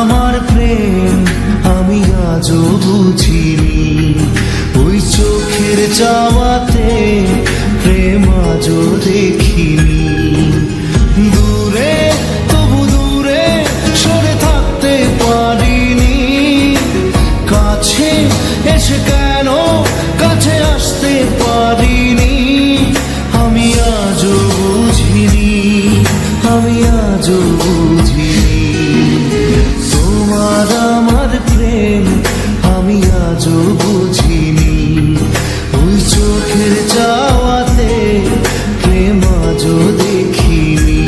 আমার প্রেম আমি আজও বুঝিনি, ওই চোখের চাওয়াতে প্রেম আজও দেখিনি। দূরে তবু দূরে সরে থাকতে পারিনি, কাছে এসে কেন কাছে আসতে পারিনি। আমি আজও বুঝিনি, আমি আজও বুঝিনি তোমার আমার প্রেম আমি আজও বুঝিনি, ওই চোখের চাওয়াতে প্রেম আজও দেখিনি।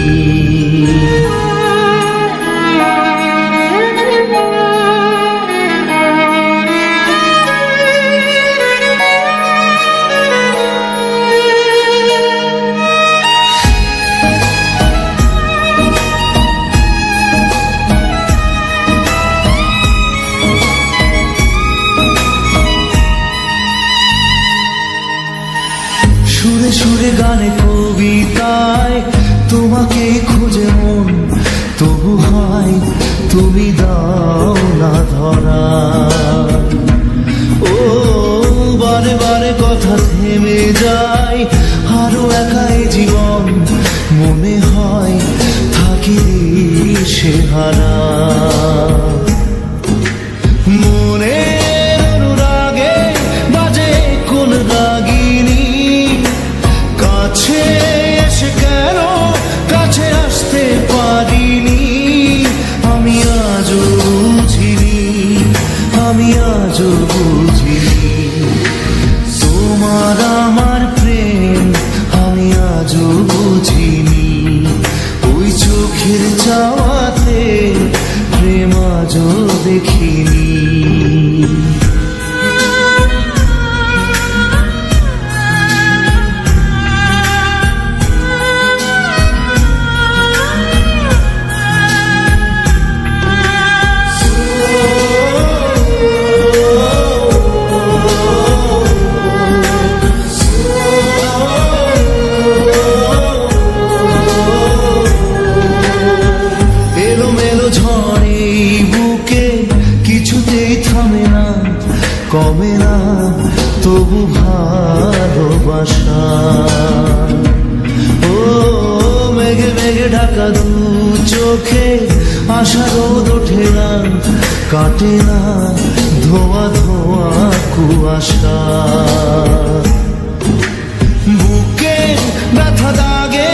সুরে সুরে গানে কবিতায় তোমাকে খুঁজে মন, তবু হয় তুমি দাও না ধরা। ও বারে বারে কথা থেমে যায়, আরো একাই জীবন মনে হয় থাকি সে হারা। মনের অনুরাগে বাজে কোন রাগিনী, কাছে এসে কেন কাছে আসতে পারিনি। আমি আজও বুঝিনি, আমি আজও বুঝিনি তোমার আমার প্রেম আমি আজও বুঝিনি, ওই চোখের চাওয়াতে প্রেম আজও দেখিনি। কিছুতেই থামে না কমে না তবু ভালোবাসা। ও মেঘে মেঘে ঢাকা দু চোখে আশা রোদ ওঠে না, কাটে না ধোয়া ধোয়া কুয়াশা। বুকে ব্যথা দাগে